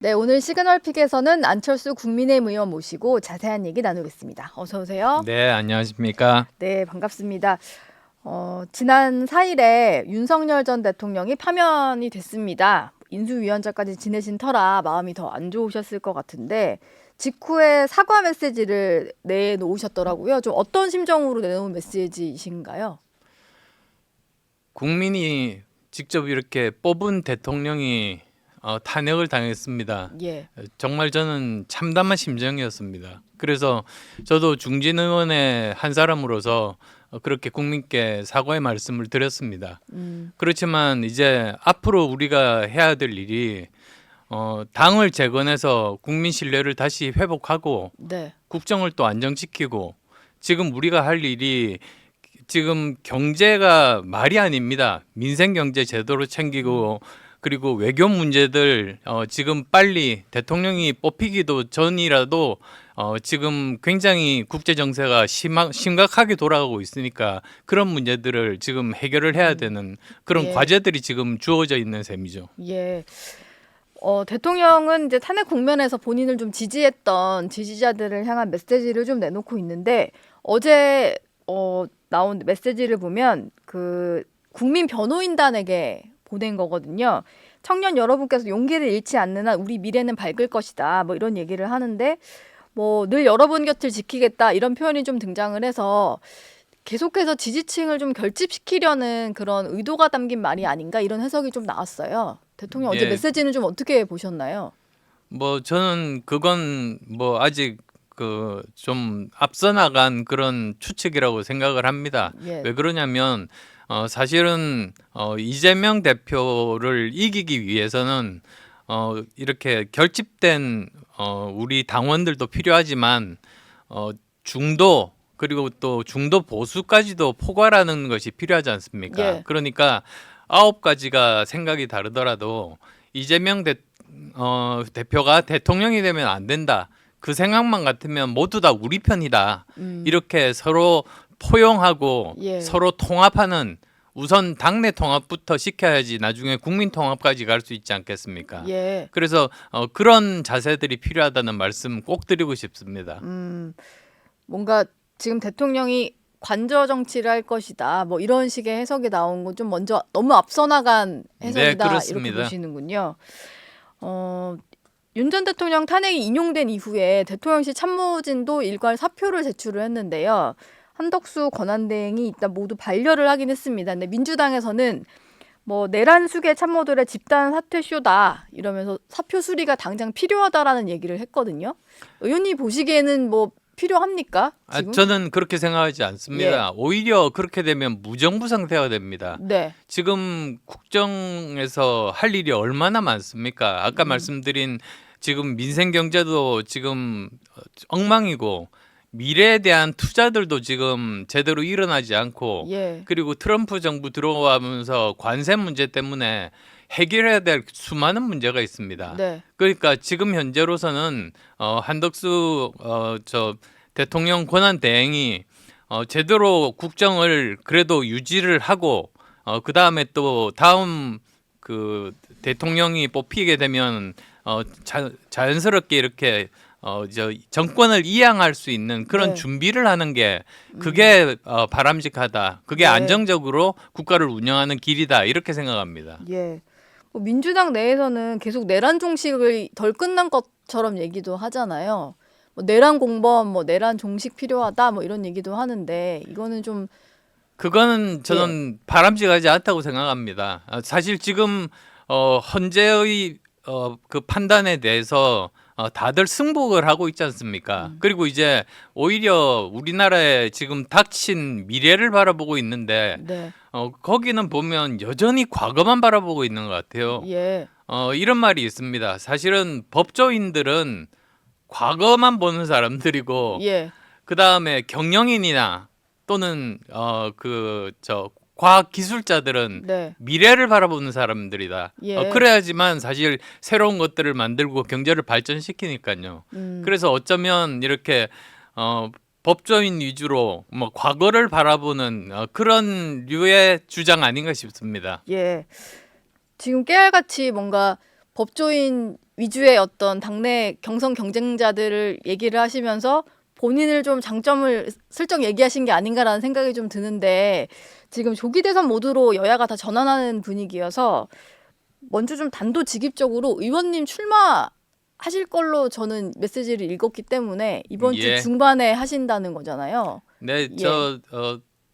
네, 오늘 시그널픽에서는 안철수 국민의힘 의원 모시고 자세한 얘기 나누겠습니다. 어서 오세요. 네, 안녕하십니까? 네, 반갑습니다. 지난 4일에 윤석열 전 대통령이 파면이 됐습니다. 인수위원장까지 지내신 터라 마음이 더 안 좋으셨을 것 같은데 직후에 사과 메시지를 내놓으셨더라고요. 좀 어떤 심정으로 내놓은 메시지이신가요? 국민이 직접 이렇게 뽑은 대통령이 탄핵을 당했습니다. 예. 정말 저는 참담한 심정이었습니다. 그래서 저도 중진 의원의 한 사람으로서 그렇게 국민께 사과의 말씀을 드렸습니다. 그렇지만 이제 앞으로 우리가 해야 될 일이 당을 재건해서 국민 신뢰를 다시 회복하고 네. 국정을 또 안정시키고 지금 우리가 할 일이 지금 경제가 말이 아닙니다. 민생 경제 제대로 챙기고 그리고 외교 문제들 지금 빨리 대통령이 뽑히기도 전이라도 지금 굉장히 국제 정세가 심각하게 돌아가고 있으니까 그런 문제들을 지금 해결을 해야 되는 그런 예. 과제들이 지금 주어져 있는 셈이죠. 예. 대통령은 이제 탄핵 국면에서 본인을 좀 지지했던 지지자들을 향한 메시지를 좀 내놓고 있는데 어제 나온 메시지를 보면 그 국민 변호인단에게 보낸 거거든요. 청년 여러분께서 용기를 잃지 않는 한 우리 미래는 밝을 것이다. 뭐 이런 얘기를 하는데 뭐 늘 여러분 곁을 지키겠다 이런 표현이 좀 등장을 해서 계속해서 지지층을 좀 결집시키려는 그런 의도가 담긴 말이 아닌가 이런 해석이 좀 나왔어요. 대통령 어제 예. 메시지는 좀 어떻게 보셨나요? 뭐 저는 그건 뭐 아직 그 좀 앞서 나간 그런 추측이라고 생각을 합니다. 예. 왜 그러냐면 사실은 이재명 대표를 이기기 위해서는 이렇게 결집된 우리 당원들도 필요하지만 중도 그리고 또 중도 보수까지도 포괄하는 것이 필요하지 않습니까? 예. 그러니까 9가지가 생각이 다르더라도 이재명 대표가 대통령이 되면 안 된다. 그 생각만 같으면 모두 다 우리 편이다. 이렇게 서로 포용하고 예. 서로 통합하는 우선 당내 통합부터 시켜야지 나중에 국민 통합까지 갈 수 있지 않겠습니까? 예. 그래서 그런 자세들이 필요하다는 말씀 꼭 드리고 싶습니다. 뭔가 지금 대통령이 관저 정치를 할 것이다. 뭐 이런 식의 해석이 나온 건 좀 먼저 너무 앞서 나간 해석이다. 이렇게 그렇습니다. 보시는군요. 윤 전 대통령 탄핵이 인용된 이후에 대통령실 참모진도 일괄 사표를 제출을 했는데요. 한덕수 권한대행이 일단 모두 반려를 하긴 했습니다. 근데 민주당에서는 뭐 내란 수계 참모들의 집단 사퇴 쇼다 이러면서 사표 수리가 당장 필요하다라는 얘기를 했거든요. 의원님 보시기에는 뭐 필요합니까? 지금? 저는 그렇게 생각하지 않습니다. 예. 오히려 그렇게 되면 무정부 상태가 됩니다. 네. 지금 국정에서 할 일이 얼마나 많습니까? 아까 말씀드린 지금 민생 경제도 지금 엉망이고 미래에 대한 투자들도 지금 제대로 일어나지 않고 예. 그리고 트럼프 정부 들어가면서 관세 문제 때문에 해결해야 될 수많은 문제가 있습니다. 네. 그러니까 지금 현재로서는 한덕수 저 대통령 권한 대행이 제대로 국정을 그래도 유지를 하고 그 다음에 또 다음 그 대통령이 뽑히게 되면 자연스럽게 이렇게 정권을 이양할 수 있는 그런 네. 준비를 하는 게 그게 바람직하다. 그게 네. 안정적으로 국가를 운영하는 길이다. 이렇게 생각합니다. 예. 민주당 내에서는 계속 내란 종식을 덜 끝난 것처럼 얘기도 하잖아요. 뭐 내란 공범, 뭐 내란 종식 필요하다, 뭐 이런 얘기도 하는데 이거는 좀 그거는 저는 바람직하지 않다고 생각합니다. 사실 지금 헌재의 그 판단에 대해서 다들 승복을 하고 있지 않습니까? 그리고 이제 오히려 우리나라에 지금 닥친 미래를 바라보고 있는데 네. 거기는 보면 여전히 과거만 바라보고 있는 것 같아요. 예. 이런 말이 있습니다. 사실은 법조인들은 과거만 보는 사람들이고 예. 그 다음에 경영인이나 또는 과학 기술자들은 네. 미래를 바라보는 사람들이다. 예. 그래야지만 사실 새로운 것들을 만들고 경제를 발전시키니까요. 그래서 어쩌면 이렇게 법조인 위주로 뭐 과거를 바라보는 그런 류의 주장 아닌가 싶습니다. 예. 지금 깨알같이 뭔가 법조인 위주의 어떤 당내 경선 경쟁자들을 얘기를 하시면서 본인을 좀 장점을 슬쩍 얘기하신 게 아닌가라는 생각이 좀 드는데 지금 조기 대선 모드로 여야가 다 전환하는 분위기여서 먼저 좀 단도직입적으로 의원님 출마하실 걸로 저는 메시지를 읽었기 때문에 이번 주 예. 중반에 하신다는 거잖아요. 네,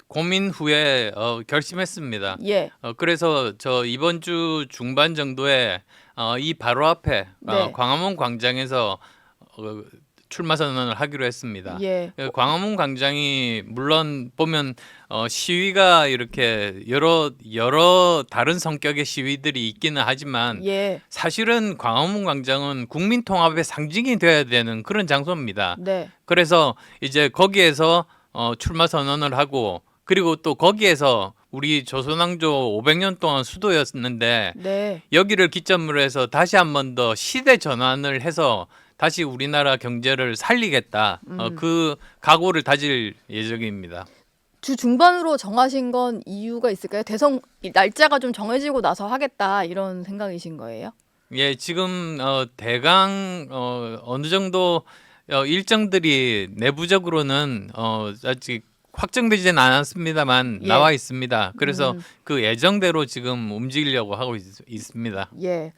고민 후에 결심했습니다. 예. 그래서 저 이번 주 중반 정도에 이 바로 앞에 네. 광화문 광장에서 출마 선언을 하기로 했습니다. 예. 광화문 광장이 물론 보면 시위가 이렇게 여러 다른 성격의 시위들이 있기는 하지만 예. 사실은 광화문 광장은 국민 통합의 상징이 되어야 되는 그런 장소입니다. 네. 그래서 이제 거기에서 출마 선언을 하고 그리고 또 거기에서 우리 조선왕조 500년 동안 수도였는데 네. 여기를 기점으로 해서 다시 한 번 더 시대 전환을 해서 다시 우리나라 경제를 살리겠다. 그 각오를 다질 예정입니다. 주 중반으로 정하신 건 이유가 있을까요? 대선 날짜가 좀 정해지고 나서 하겠다 이런 생각이신 거예요? 예, 지금 대강 어느 정도 일정들이 내부적으로는 아직 확정되지는 않았습니다만 예. 나와 있습니다. 그래서 그 예정대로 지금 움직이려고 하고 있습니다. 예.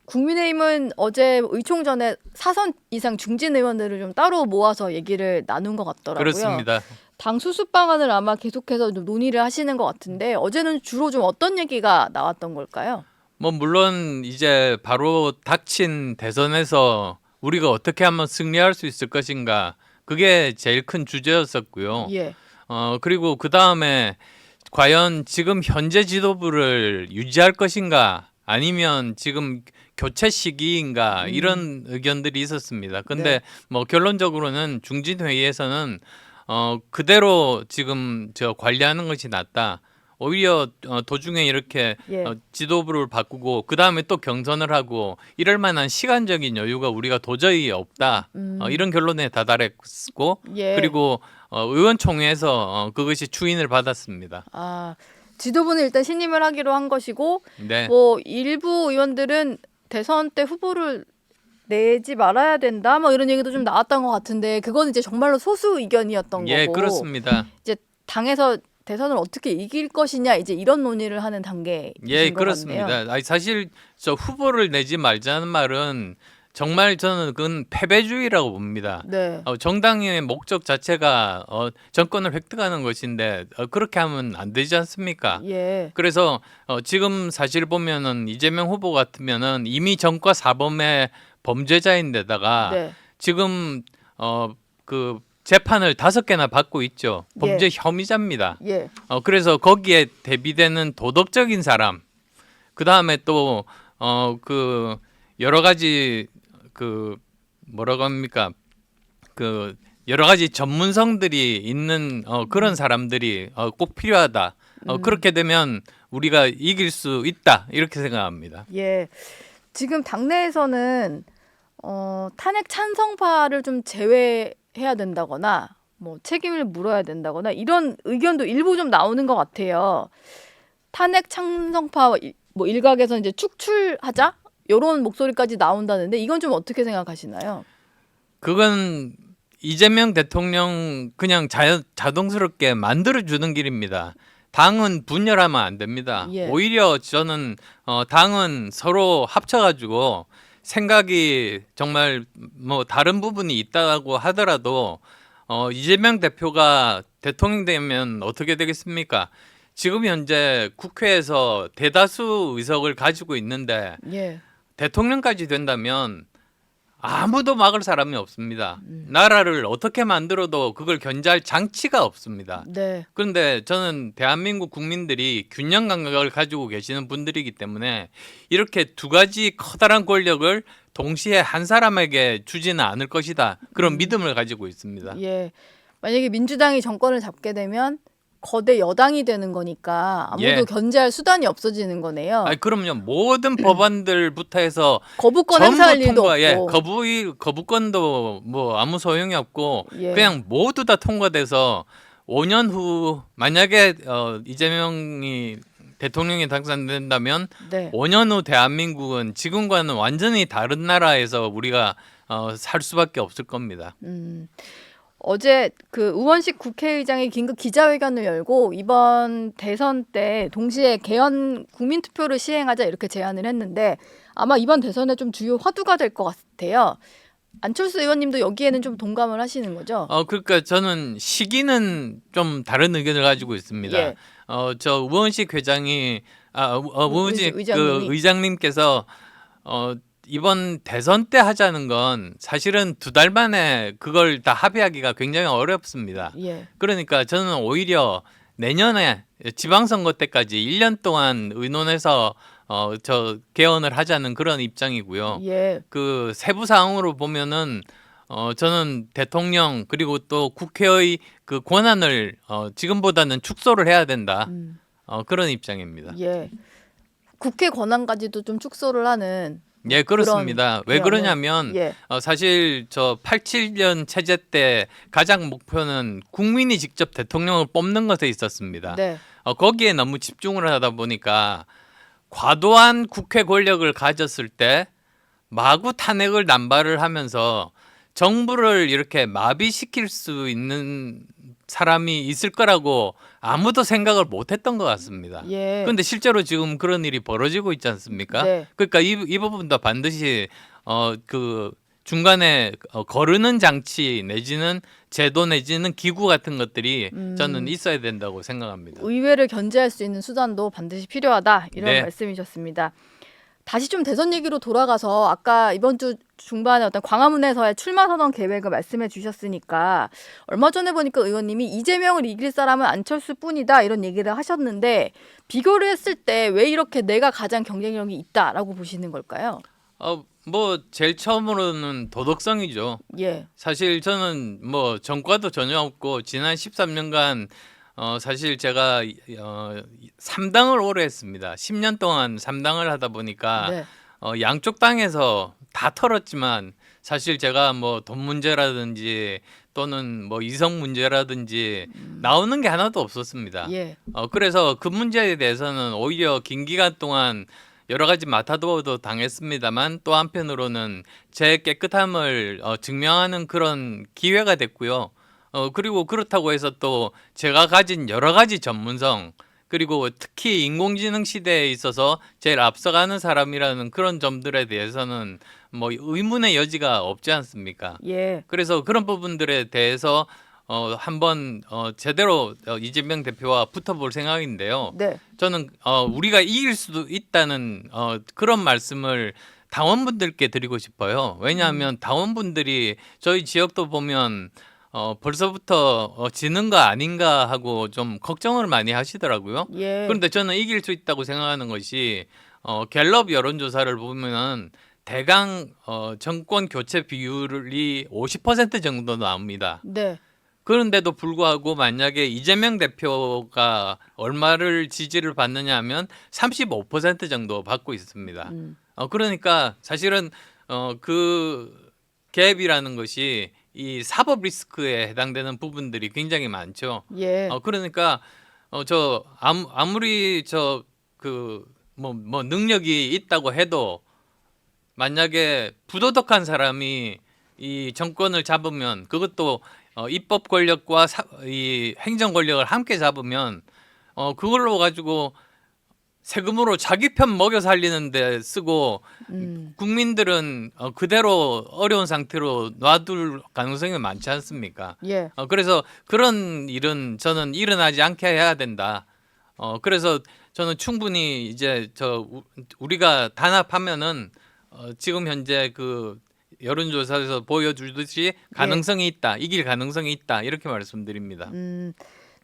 국민의힘은 어제 의총 전에 4선 이상 중진 의원들을 좀 따로 모아서 얘기를 나눈 것 같더라고요. 그렇습니다. 당 수습 방안을 아마 계속해서 좀 논의를 하시는 것 같은데 어제는 주로 좀 어떤 얘기가 나왔던 걸까요? 뭐 물론 이제 바로 닥친 대선에서 우리가 어떻게 하면 승리할 수 있을 것인가 그게 제일 큰 주제였었고요. 예. 그리고 그 다음에 과연 지금 현재 지도부를 유지할 것인가 아니면 지금 교체 시기인가 이런 의견들이 있었습니다. 근데 네. 뭐 결론적으로는 중진 회의에서는 그대로 지금 관리하는 것이 낫다. 오히려 도중에 이렇게 예. 지도부를 바꾸고 그 다음에 또 경선을 하고 이럴 만한 시간적인 여유가 우리가 도저히 없다. 이런 결론에 다다랐고 예. 그리고 의원총회에서 그것이 추인을 받았습니다. 아, 지도부는 일단 신임을 하기로 한 것이고 네. 뭐 일부 의원들은 대선 때 후보를 내지 말아야 된다 뭐 이런 얘기도 좀 나왔던 것 같은데 그건 이제 정말로 소수 의견이었던 예, 거고 그렇습니다. 이제 당에서 대선을 어떻게 이길 것이냐 이제 이런 논의를 하는 단계인 예, 것 그렇습니다. 같네요. 아니, 사실 저 후보를 내지 말자는 말은 정말 저는 그건 패배주의라고 봅니다. 네. 정당의 목적 자체가 정권을 획득하는 것인데 그렇게 하면 안 되지 않습니까? 예. 그래서 지금 사실 보면은 이재명 후보 같으면은 이미 전과 사범의 범죄자인데다가 네. 지금 그 재판을 5개나 받고 있죠. 범죄 예. 혐의자입니다. 예. 그래서 거기에 대비되는 도덕적인 사람, 그 다음에 또 그 여러 가지 그 뭐라고 합니까? 그 여러 가지 전문성들이 있는 그런 사람들이 꼭 필요하다. 그렇게 되면 우리가 이길 수 있다 이렇게 생각합니다. 예. 지금 당내에서는 탄핵 찬성파를 좀 제외해야 된다거나 뭐 책임을 물어야 된다거나 이런 의견도 일부 좀 나오는 것 같아요. 탄핵 찬성파 뭐 일각에서 이제 축출하자 이런 목소리까지 나온다는데 이건 좀 어떻게 생각하시나요? 그건 이재명 대통령 그냥 자동스럽게 만들어주는 길입니다. 당은 분열하면 안 됩니다. 예. 오히려 저는 당은 서로 합쳐가지고 생각이 정말 뭐 다른 부분이 있다고 하더라도 이재명 대표가 대통령 되면 어떻게 되겠습니까? 지금 현재 국회에서 대다수 의석을 가지고 있는데 예. 대통령까지 된다면 아무도 막을 사람이 없습니다. 나라를 어떻게 만들어도 그걸 견제할 장치가 없습니다. 네. 그런데 저는 대한민국 국민들이 균형 감각을 가지고 계시는 분들이기 때문에 이렇게 두 가지 커다란 권력을 동시에 한 사람에게 주지는 않을 것이다. 그런 믿음을 가지고 있습니다. 예. 만약에 민주당이 정권을 잡게 되면 거대 여당이 되는 거니까 아무도 예. 견제할 수단이 없어지는 거네요. 아니, 그럼요. 모든 법안들부터 해서 거부권 전부 행사할 일도 통과, 예, 없고. 거부권도 뭐 아무 소용이 없고 예. 그냥 모두 다 통과돼서 5년 후 만약에 이재명이 대통령이 당선된다면 네. 5년 후 대한민국은 지금과는 완전히 다른 나라에서 우리가 살 수밖에 없을 겁니다. 어제 그 우원식 국회의장이 긴급 기자회견을 열고 이번 대선 때 동시에 개헌 국민투표를 시행하자 이렇게 제안을 했는데 아마 이번 대선에 좀 주요 화두가 될 것 같아요. 안철수 의원님도 여기에는 좀 동감을 하시는 거죠? 그러니까 저는 시기는 좀 다른 의견을 가지고 있습니다. 예. 저 우원식 회장이 우원식 의장님이. 그 의장님께서 이번 대선 때 하자는 건 사실은 2달 만에 그걸 다 합의하기가 굉장히 어렵습니다. 예. 그러니까 저는 오히려 내년에 지방선거 때까지 1년 동안 의논해서 저 개헌을 하자는 그런 입장이고요. 예. 그 세부 사항으로 보면은 저는 대통령 그리고 또 국회의 그 권한을 지금보다는 축소를 해야 된다. 그런 입장입니다. 예. 국회 권한까지도 좀 축소를 하는 예, 그렇습니다. 왜 개헌을- 그러냐면 예. 사실 저 87년 체제 때 가장 목표는 국민이 직접 대통령을 뽑는 것에 있었습니다. 네. 거기에 너무 집중을 하다 보니까 과도한 국회 권력을 가졌을 때 마구 탄핵을 남발을 하면서 정부를 이렇게 마비시킬 수 있는 사람이 있을 거라고 아무도 생각을 못했던 것 같습니다. 예. 그런데 실제로 지금 그런 일이 벌어지고 있지 않습니까? 네. 그러니까 이 부분도 반드시 그 중간에 거르는 장치 내지는 제도 내지는 기구 같은 것들이 저는 있어야 된다고 생각합니다. 의회를 견제할 수 있는 수단도 반드시 필요하다 이런 네. 말씀이셨습니다. 다시 좀 대선 얘기로 돌아가서 아까 이번 주 중반에 어떤 광화문에서의 출마 선언 계획을 말씀해 주셨으니까 얼마 전에 보니까 의원님이 이재명을 이길 사람은 안철수뿐이다 이런 얘기를 하셨는데 비교를 했을 때 왜 이렇게 내가 가장 경쟁력이 있다라고 보시는 걸까요? 뭐 제일 처음으로는 도덕성이죠. 예. 사실 저는 뭐 전과도 전혀 없고 지난 13년간 사실 제가 3당을 오래 했습니다. 10년 동안 3당을 하다 보니까 네. 양쪽 당에서 다 털었지만 사실 제가 뭐 돈 문제라든지 또는 뭐 이성 문제라든지 나오는 게 하나도 없었습니다. 예. 그래서 그 문제에 대해서는 오히려 긴 기간 동안 여러 가지 마타도도 당했습니다만 또 한편으로는 제 깨끗함을 증명하는 그런 기회가 됐고요. 그리고 그렇다고 해서 또 제가 가진 여러 가지 전문성 그리고 특히 인공지능 시대에 있어서 제일 앞서가는 사람이라는 그런 점들에 대해서는 뭐 의문의 여지가 없지 않습니까? 예. 그래서 그런 부분들에 대해서 한번 제대로 이재명 대표와 붙어볼 생각인데요. 네. 저는 우리가 이길 수도 있다는 그런 말씀을 당원분들께 드리고 싶어요. 왜냐하면 당원분들이 저희 지역도 보면 벌써부터 지는 거 아닌가 하고 좀 걱정을 많이 하시더라고요. 예. 그런데 저는 이길 수 있다고 생각하는 것이 갤럽 여론조사를 보면은 대강 정권 교체 비율이 50% 정도 나옵니다. 네. 그런데도 불구하고 만약에 이재명 대표가 얼마를 지지를 받느냐 하면 35% 정도 받고 있습니다. 그러니까 사실은 그 갭이라는 것이 이 사법 리스크에 해당되는 부분들이 굉장히 많죠. 예. 그러니까 저 아무리 저 그 뭐 능력이 있다고 해도 만약에 부도덕한 사람이 이 정권을 잡으면 그것도 입법 권력과 이 행정 권력을 함께 잡으면 그걸로 가지고 세금으로 자기 편 먹여 살리는 데 쓰고 국민들은 그대로 어려운 상태로 놔둘 가능성이 많지 않습니까? 예. 그래서 그런 일은 저는 일어나지 않게 해야 된다. 그래서 저는 충분히 이제 우리가 단합하면은 지금 현재 그 여론조사에서 보여주듯이 가능성이 있다, 이길 가능성이 있다 이렇게 말씀드립니다.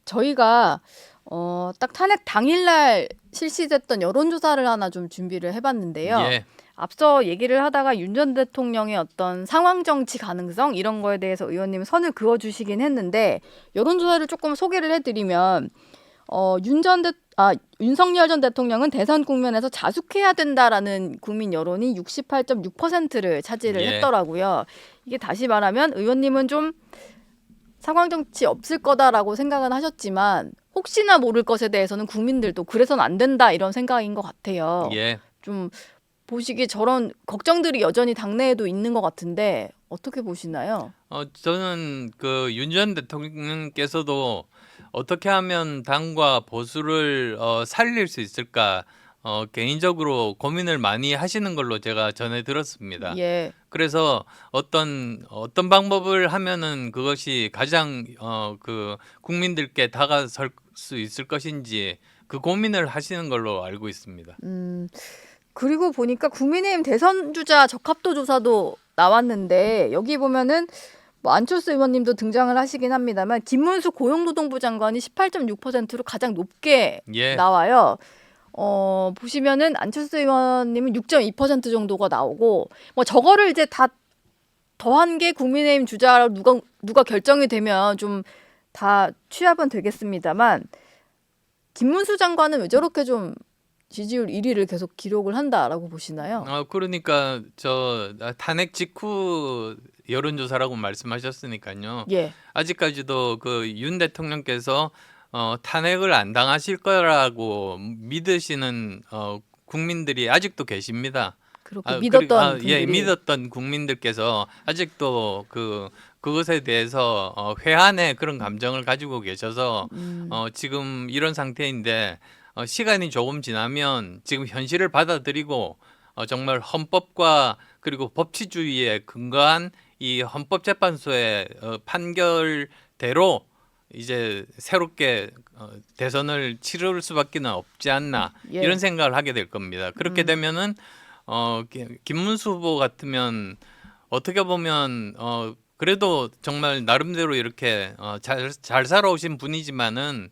저희가 딱 탄핵 당일날 실시됐던 여론조사를 하나 좀 준비를 해봤는데요. 예. 앞서 얘기를 하다가 윤 전 대통령의 어떤 상황 정치 가능성 이런 거에 대해서 의원님 선을 그어주시긴 했는데 여론조사를 조금 소개를 해드리면 윤석열 전 대통령은 대선 국면에서 자숙해야 된다라는 국민 여론이 68.6%를 차지를 예. 했더라고요. 이게 다시 말하면 의원님은 좀 상황 정치 없을 거다라고 생각은 하셨지만 혹시나 모를 것에 대해서는 국민들도 그래서는 안 된다 이런 생각인 것 같아요. 예. 좀 보시기에 저런 걱정들이 여전히 당내에도 있는 것 같은데 어떻게 보시나요? 저는 그 윤 전 대통령께서도 어떻게 하면 당과 보수를 살릴 수 있을까 개인적으로 고민을 많이 하시는 걸로 제가 전해 들었습니다. 예, 그래서 어떤 방법을 하면은 그것이 가장 그 국민들께 다가설 수 있을 것인지 그 고민을 하시는 걸로 알고 있습니다. 그리고 보니까 국민의힘 대선 주자 적합도 조사도 나왔는데 여기 보면은 뭐 안철수 의원님도 등장을 하시긴 합니다만 김문수 고용노동부 장관이 18.6%로 가장 높게 예. 나와요. 보시면은 안철수 의원님은 6.2% 정도가 나오고 뭐 저거를 이제 다 더한 게 국민의힘 주자로 누가 결정이 되면 좀 다 취합은 되겠습니다만 김문수 장관은 왜 저렇게 좀 지지율 1위를 계속 기록을 한다라고 보시나요? 그러니까 저 탄핵 직후 여론조사라고 말씀하셨으니까요. 예, 아직까지도 그 윤 대통령께서 탄핵을 안 당하실 거라고 믿으시는 국민들이 아직도 계십니다. 그렇게 믿었던 예, 분들이 믿었던 국민들께서 아직도 그것에 대해서 회한의 그런 감정을 가지고 계셔서 지금 이런 상태인데 시간이 조금 지나면 지금 현실을 받아들이고 정말 헌법과 그리고 법치주의에 근거한 이 헌법재판소의 판결대로 이제 새롭게 대선을 치를 수밖에는 없지 않나 예, 이런 생각을 하게 될 겁니다. 그렇게 되면은 김문수 후보 같으면 어떻게 보면 그래도 정말 나름대로 이렇게 잘 살아오신 분이지만은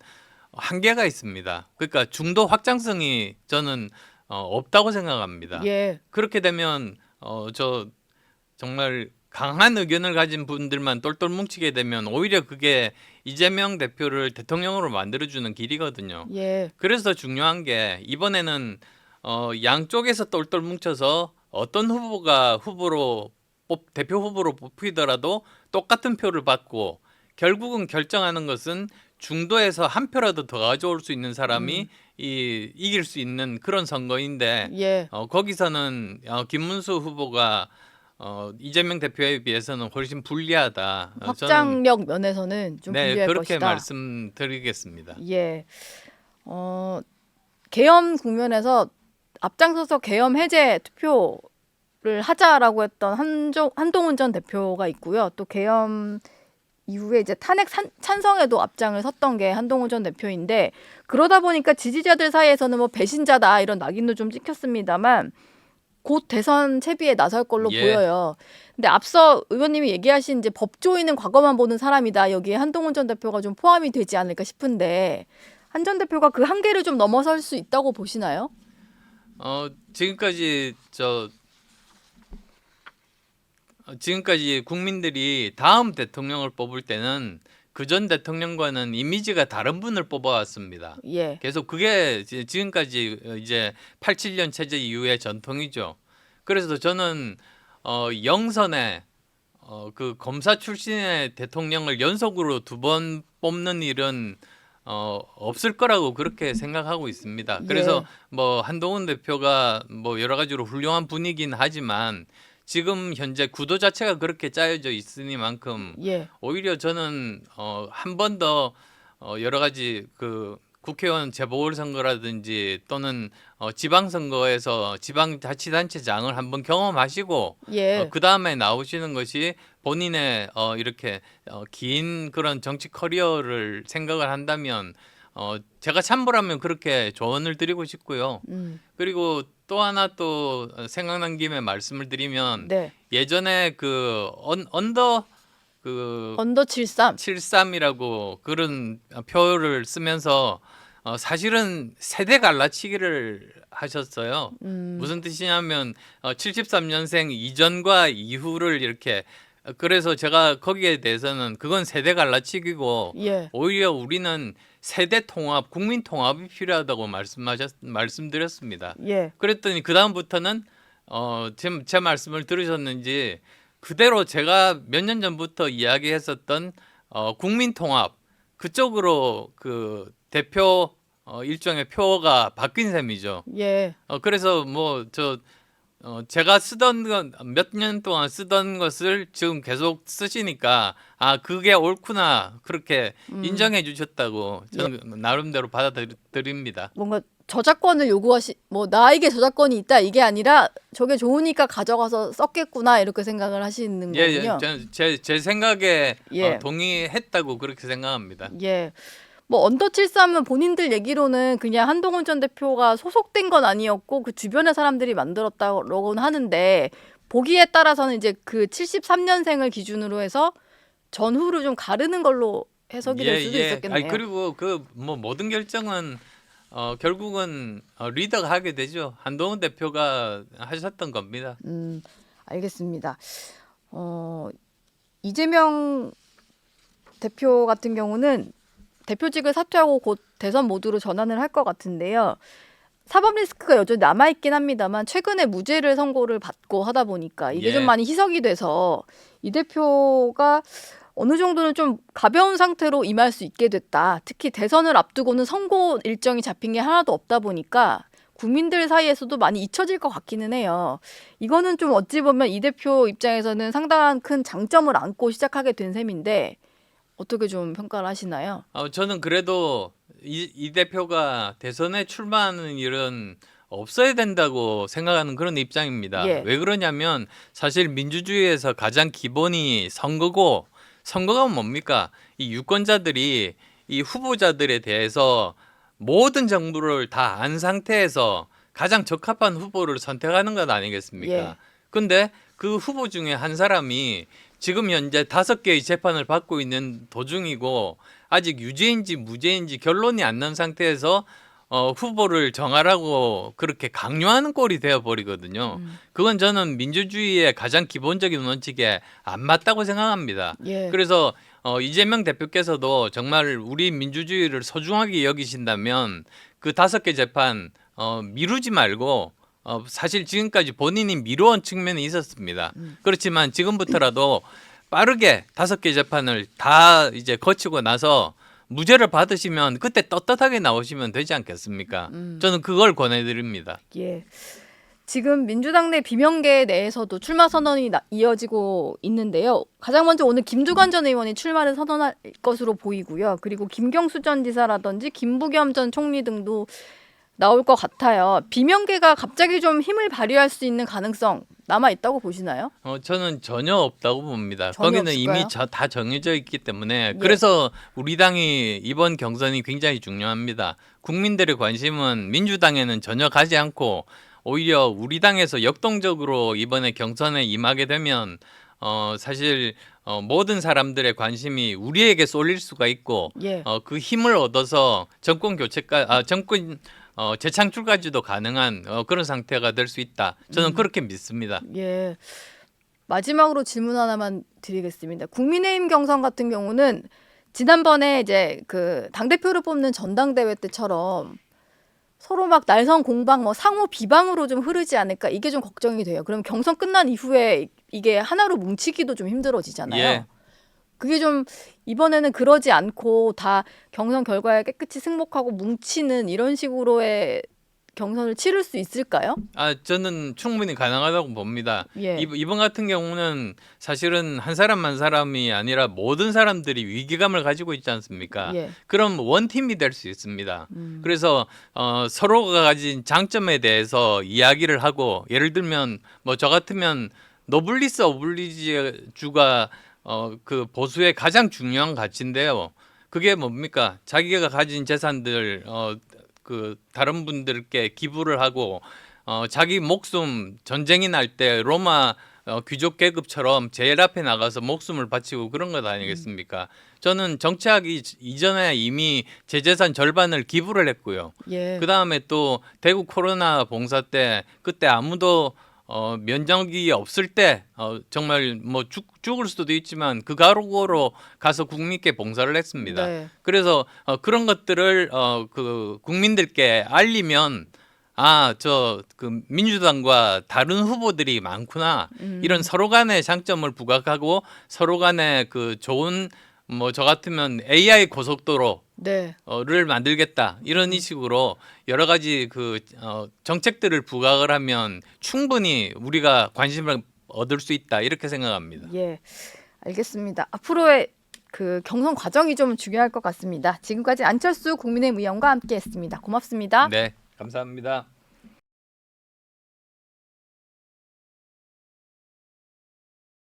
한계가 있습니다. 그러니까 중도 확장성이 저는 없다고 생각합니다. 예, 그렇게 되면 저 정말 강한 의견을 가진 분들만 똘똘 뭉치게 되면 오히려 그게 이재명 대표를 대통령으로 만들어주는 길이거든요. 예, 그래서 중요한 게 이번에는 양쪽에서 똘똘 뭉쳐서 어떤 후보가 대표 후보로 뽑히더라도 똑같은 표를 받고 결국은 결정하는 것은 중도에서 한 표라도 더 가져올 수 있는 사람이 이길 수 있는 그런 선거인데 예. 거기서는 김문수 후보가 이재명 대표에 비해서는 훨씬 불리하다. 저는 확장력 면에서는 좀 네, 불리할 그렇게 것이다. 말씀드리겠습니다. 예. 계엄 국면에서 앞장서서 계엄 해제 투표를 하자라고 했던 한동훈 전 대표가 있고요. 또 계엄 이후에 이제 탄핵 찬성에도 앞장을 섰던 게 한동훈 전 대표인데 그러다 보니까 지지자들 사이에서는 뭐 배신자다 이런 낙인도 좀 찍혔습니다만 곧 대선 채비에 나설 걸로 예. 보여요. 근데 앞서 의원님이 얘기하신 이제 법조인은 과거만 보는 사람이다. 여기에 한동훈 전 대표가 좀 포함이 되지 않을까 싶은데 한 전 대표가 그 한계를 좀 넘어설 수 있다고 보시나요? 지금까지 국민들이 다음 대통령을 뽑을 때는 그 전 대통령과는 이미지가 다른 분을 뽑아왔습니다. 예. 계속 그게 지금까지 이제 87년 체제 이후의 전통이죠. 그래서 저는 영선에 그 검사 출신의 대통령을 연속으로 두 번 뽑는 일은 없을 거라고 그렇게 생각하고 있습니다. 그래서 뭐 한동훈 대표가 뭐 여러 가지로 훌륭한 분이긴 하지만 지금 현재 구도 자체가 그렇게 짜여져 있으니만큼 예. 오히려 저는 한 번 더 여러 가지 그 국회의원 재보궐선거라든지 또는 지방선거에서 지방자치단체장을 한번 경험하시고 예. 그 다음에 나오시는 것이 본인의 이렇게 긴 그런 정치 커리어를 생각을 한다면 제가 참고라면 그렇게 조언을 드리고 싶고요. 그리고 또 하나 또 생각난 김에 말씀을 드리면 네. 예전에 그 언더 언더 73. 73이라고 그런 표를 쓰면서 사실은 세대 갈라치기를 하셨어요. 무슨 뜻이냐면 73년생 이전과 이후를 이렇게 그래서 제가 거기에 대해서는 그건 세대 갈라치기고 예. 오히려 우리는 세대 통합, 국민 통합이 필요하다고 말씀드렸습니다. 예. 그랬더니 그 다음부터는 제 말씀을 들으셨는지 그대로 제가 몇 년 전부터 이야기했었던 국민 통합 그쪽으로 그 대표 일종의 표가 바뀐 셈이죠. 예. 그래서 제가 쓰던 건 몇 년 동안 쓰던 것을 지금 계속 쓰시니까 아 그게 옳구나 그렇게 인정해 주셨다고 저는 나름대로 받아들입니다. 뭔가 저작권을 뭐 나에게 저작권이 있다 이게 아니라 저게 좋으니까 가져가서 썼겠구나 이렇게 생각을 하시는 거군요. 제 생각에 예. 동의했다고 그렇게 생각합니다. 예. 뭐 언더 73은 본인들 얘기로는 그냥 한동훈 전 대표가 소속된 건 아니었고 그 주변의 사람들이 만들었다고는 하는데 보기에 따라서는 이제 그 73년생을 기준으로 해서 전후를 좀 가르는 걸로 해석이 될 수도 있었겠네요. 아니, 그리고 모든 결정은 결국은 리더가 하게 되죠. 한동훈 대표가 하셨던 겁니다. 알겠습니다. 이재명 대표 같은 경우는 대표직을 사퇴하고 곧 대선 모드로 전환을 할 것 같은데요. 사법 리스크가 여전히 남아있긴 합니다만 최근에 무죄를 선고를 받고 하다 보니까 이게 좀 많이 희석이 돼서 이 대표가 어느 정도는 좀 가벼운 상태로 임할 수 있게 됐다. 특히 대선을 앞두고는 선고 일정이 잡힌 게 하나도 없다 보니까 국민들 사이에서도 많이 잊혀질 것 같기는 해요. 이거는 좀 어찌 보면 이 대표 입장에서는 상당한 큰 장점을 안고 시작하게 된 셈인데 어떻게 좀 평가를 하시나요? 저는 그래도 이 대표가 대선에 출마하는 일은 없어야 된다고 생각하는 그런 입장입니다. 예. 왜 그러냐면 사실 민주주의에서 가장 기본이 선거고 선거가 뭡니까? 이 유권자들이 이 후보자들에 대해서 모든 정보를 다 안 상태에서 가장 적합한 후보를 선택하는 것 아니겠습니까? 예. 근데 그 후보 중에 한 사람이 지금 현재 5개의 재판을 받고 있는 도중이고 아직 유죄인지 무죄인지 결론이 안 난 상태에서 후보를 정하라고 그렇게 강요하는 꼴이 되어버리거든요. 그건 저는 민주주의의 가장 기본적인 원칙에 안 맞다고 생각합니다. 예. 그래서 이재명 대표께서도 정말 우리 민주주의를 소중하게 여기신다면 그 5개 재판 미루지 말고 사실 지금까지 본인이 미뤄온 측면이 있었습니다. 그렇지만 지금부터라도 빠르게 5개 재판을 다 이제 거치고 나서 무죄를 받으시면 그때 떳떳하게 나오시면 되지 않겠습니까? 저는 그걸 권해드립니다. 예. 지금 민주당 내 비명계 내에서도 출마 선언이 이어지고 있는데요. 가장 먼저 오늘 김두관 전 의원이 출마를 선언할 것으로 보이고요. 그리고 김경수 전 지사라든지 김부겸 전 총리 등도 나올 것 같아요. 비명계가 갑자기 좀 힘을 발휘할 수 있는 가능성 남아 있다고 보시나요? 저는 전혀 없다고 봅니다. 전혀 거기는 없을까요? 이미 다 정해져 있기 때문에 예. 그래서 우리 당이 이번 경선이 굉장히 중요합니다. 국민들의 관심은 민주당에는 전혀 가지 않고 오히려 우리 당에서 역동적으로 이번에 경선에 임하게 되면 사실 모든 사람들의 관심이 우리에게 쏠릴 수가 있고 예. 그 힘을 얻어서 정권 재창출까지도 가능한 그런 상태가 될 수 있다. 저는 그렇게 믿습니다. 예. 마지막으로 질문 하나만 드리겠습니다. 국민의힘 경선 같은 경우는 지난번에 이제 그 당대표를 뽑는 전당대회 때처럼 서로 막 날선 공방, 뭐 상호 비방으로 좀 흐르지 않을까 이게 좀 걱정이 돼요. 그럼 경선 끝난 이후에 이게 하나로 뭉치기도 좀 힘들어지잖아요. 예. 그게 좀 이번에는 그러지 않고 다 경선 결과에 깨끗이 승복하고 뭉치는 이런 식으로의 경선을 치를 수 있을까요? 저는 충분히 가능하다고 봅니다. 예. 이번 같은 경우는 사실은 한 사람 한 사람이 아니라 모든 사람들이 위기감을 가지고 있지 않습니까? 예. 그럼 원팀이 될 수 있습니다. 그래서 서로가 가진 장점에 대해서 이야기를 하고 예를 들면 뭐 저 같으면 노블리스 오블리주가 그 보수의 가장 중요한 가치인데요. 그게 뭡니까? 자기가 가진 재산들 그 다른 분들께 기부를 하고 자기 목숨 전쟁이 날 때 로마 귀족 계급처럼 제일 앞에 나가서 목숨을 바치고 그런 것 아니겠습니까? 저는 정치하기 이전에 이미 제 재산 절반을 기부를 했고요. 예. 그 다음에 또 대구 코로나 봉사 때 그때 아무도 면역이 없을 때 정말 뭐 죽을 수도 있지만 그 가로로 가서 국민께 봉사를 했습니다. 네. 그래서 그런 것들을 그 국민들께 알리면 그 민주당과 다른 후보들이 많구나. 이런 서로 간의 장점을 부각하고 서로 간의 그 좋은 뭐 저 같으면 AI 고속도로 네. 를 만들겠다 이런 식으로 여러 가지 그 정책들을 부각을 하면 충분히 우리가 관심을 얻을 수 있다 이렇게 생각합니다. 예. 알겠습니다. 앞으로의 그 경선 과정이 좀 중요할 것 같습니다. 지금까지 안철수 국민의힘 의원과 함께했습니다. 고맙습니다. 네, 감사합니다.